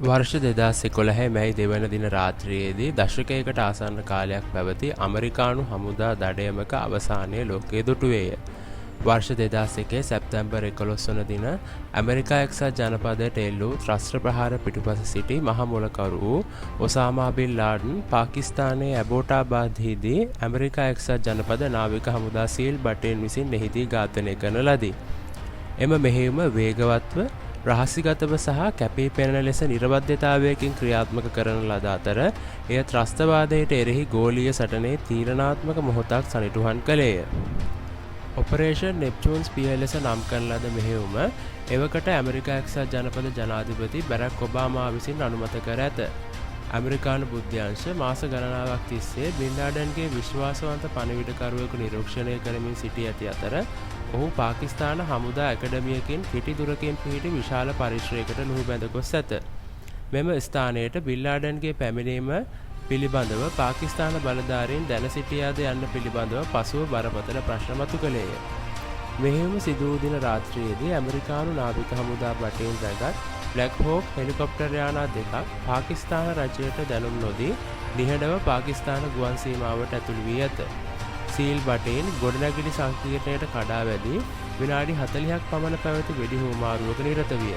වර්ෂ 2011 මැයි දෙවන දින රාත්‍රියේදී දශකයකට ආසන්න කාලයක් පැවති අමරිකානු හමුදා දඩයමක අවසානය ලෝකයේ දුටුවේය. වර්ෂ 2001 සැප්තැම්බර් 11 වන දින ඇමරිකා එක්සත් ජනපදයට එල් වූ ත්‍රස්ත්‍ර ප්‍රහාර පිටුපස සිටි මහ මුලකරු වූ ඔසාමා බින් ලාඩන් පාකිස්තානයේ ඇබෝටාබාද්හිදී ඇමරිකා එක්සත් ජනපද නාවික හමුදා සීල් බටෙන් විසින් එහිදී ඝාතනය කරන ලදී. එම මෙහෙයුම වේගවත්ව රහසිගතව සහ කැපී පෙනෙන ලෙස නිර්වද්‍යතාවයකින් ක්‍රියාත්මක කරන ලද අතර එය ත්‍රස්තවාදයට එරෙහි ගෝලීය සටනේ තීරණාත්මක මොහොතක් සනිටුහන් කළේය. ඔපරේෂන් නෙප්චූන්ස් පිය ලෙස නම් කරන ලද මෙහෙයුම එවකට ඇමරිකා එක්සත් ජනපද ජනාධිපති බැරක් ඔබාමා විසින් අනුමත කර ඇත. ඇමරිකානු බුද්ධ්‍යංශ මාස ගණනාවක් තිස්සේ බින් ලාඩන්ගේ විශ්වාසවන්ත පණිවිඩකරුවෙකු නිරීක්ෂණය කරමින් සිටි ඇති අතර ඔහු පාකිස්තාන හමුදා ඇකඩමියකින් කෙටි දුරකින් පිහිටි විශාල පරිශ්‍රයකට ලුහුබැඳ ගොස් ඇත. මෙම ස්ථානයට බින් ලාඩන්ගේ පැමිණීම පිළිබඳව පාකිස්තාන බලධාරීන් දැන සිටියාද යන්න පිළිබඳව පසුව බරපතල ප්‍රශ්න මතු කළේය. මෙහෙයුම සිදු වූ දින රාත්‍රියේදී ඇමරිකානු නාවික හමුදා බටෙන් රැගත් බ්ලැක් හෝක් හෙලිකොප්ටර් යානා දෙකක් පාකිස්තාන රජයට දැනුම් නොදී නිහඬව පාකිස්තාන ගුවන් සීමාවට ඇතුළු වී ඇත. සීල් බටෙන් ගොඩනැගිලි සංකීර්ණයට කඩා වැදී විනාඩි 40ක් පමණ පැවති වෙඩි හුවමාරුවක නිරත විය.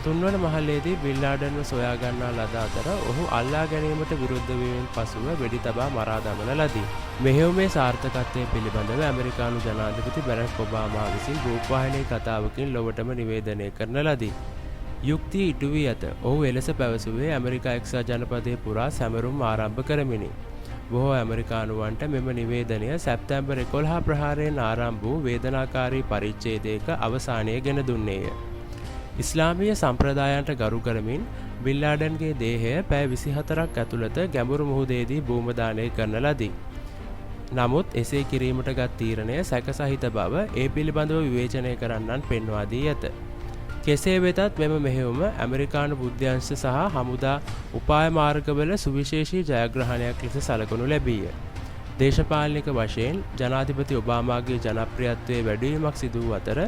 තුන්වන මහල්ලේදී බින් ලාඩන්ව සොයා ගන්නා ලද අතර ඔහු අල්ලා ගැනීමට විරුද්ධ වීමෙන් පසුව වෙඩි තබා මරා දමන ලදී. මෙහෙයුමේ සාර්ථකත්වය පිළිබඳව ඇමරිකානු ජනාධිපති බැරක් ඔබාමා විසින් රූපවාහිනී කතාවකින් ලොවටම නිවේදනය කරන ලදී. යුක්තිය ඉටු වී ඇත. ඔහු එලෙස පැවසුවේ ඇමරිකා එක්සත් ජනපදයේ පුරා සැමරුම් ආරම්භ කරමිනි. බොහෝ ඇමරිකානුවන්ට මෙම නිවේදනය සැප්තැම්බර් 11 ප්‍රහාරයෙන් ආරම්භ වූ වේදනාකාරී පරිච්ඡේදයක අවසානය ගෙන දුන්නේය. ඉස්ලාමීය සම්ප්‍රදායන්ට ගරු කරමින් බින් ලාඩන්ගේ දේහය පැය 24ක් ඇතුළත ගැඹුරු මුහුදේදී භූමදානය කරන ලදී. නමුත් එසේ කිරීමට ගත් තීරණය සැකසහිත බව ඒ පිළිබඳව විවේචනය කරන්නන් පෙන්වා දී ඇත. කෙසේ වෙතත් මෙම මෙහෙයුම ඇමරිකානු බුද්ධ්‍යංශ සහ හමුදා උපාය මාර්ගවල සුවිශේෂී ජයග්‍රහණයක් ලෙස සැලකනු ලැබීය. දේශපාලනික වශයෙන් ජනාධිපති ඔබාමාගේ ජනප්‍රියත්වයේ වැඩිවීමක් සිදු වූ අතර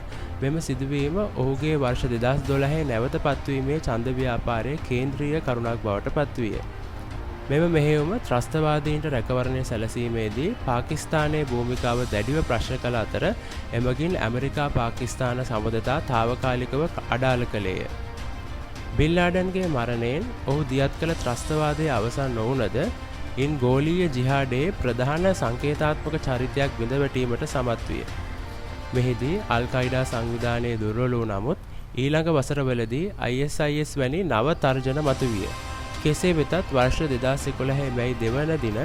මෙම සිදුවීම ඔහුගේ වර්ෂ 2012 නැවත පත්වීමේ ඡන්ද ව්‍යාපාරයේ කේන්ද්‍රීය කරුණක් බවට පත්විය. මෙම මෙහෙයුම ත්‍රස්තවාදීන්ට රැකවරණය සැලසීමේදී පාකිස්තානයේ භූමිකාව දැඩිව ප්‍රශ්න කළ අතර එමගින් ඇමරිකා පාකිස්තාන සබඳතා తాවකාලිකව අඩාල කළේය. බින් ලාඩන්ගේ මරණයෙන් ඔහු දියත් කළ ත්‍රස්තවාදයේ අවසන් නොවුනද ඉන් ගෝලීය ජිහාඩයේ ප්‍රධාන සංකේතාත්මක චරිතයක් බිඳ වැටීමට සමත් විය. මෙහිදී අල් කයිඩා සංවිධානයේ දුර්වල වූ නමුත් ඊළඟ වසරවලදී ISIS වැනි නව තර්ජන මතුවිය. කෙසේ වෙතත් වර්ෂ 2011 මැයි දෙවන දින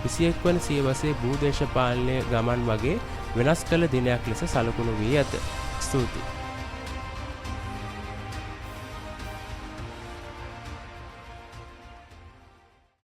21 වන සියවසේ භූදේශපාලනය ගමන් වගේ වෙනස් කළ දිනයක් ලෙස සලකුණු වී ඇත. ස්තුතියි.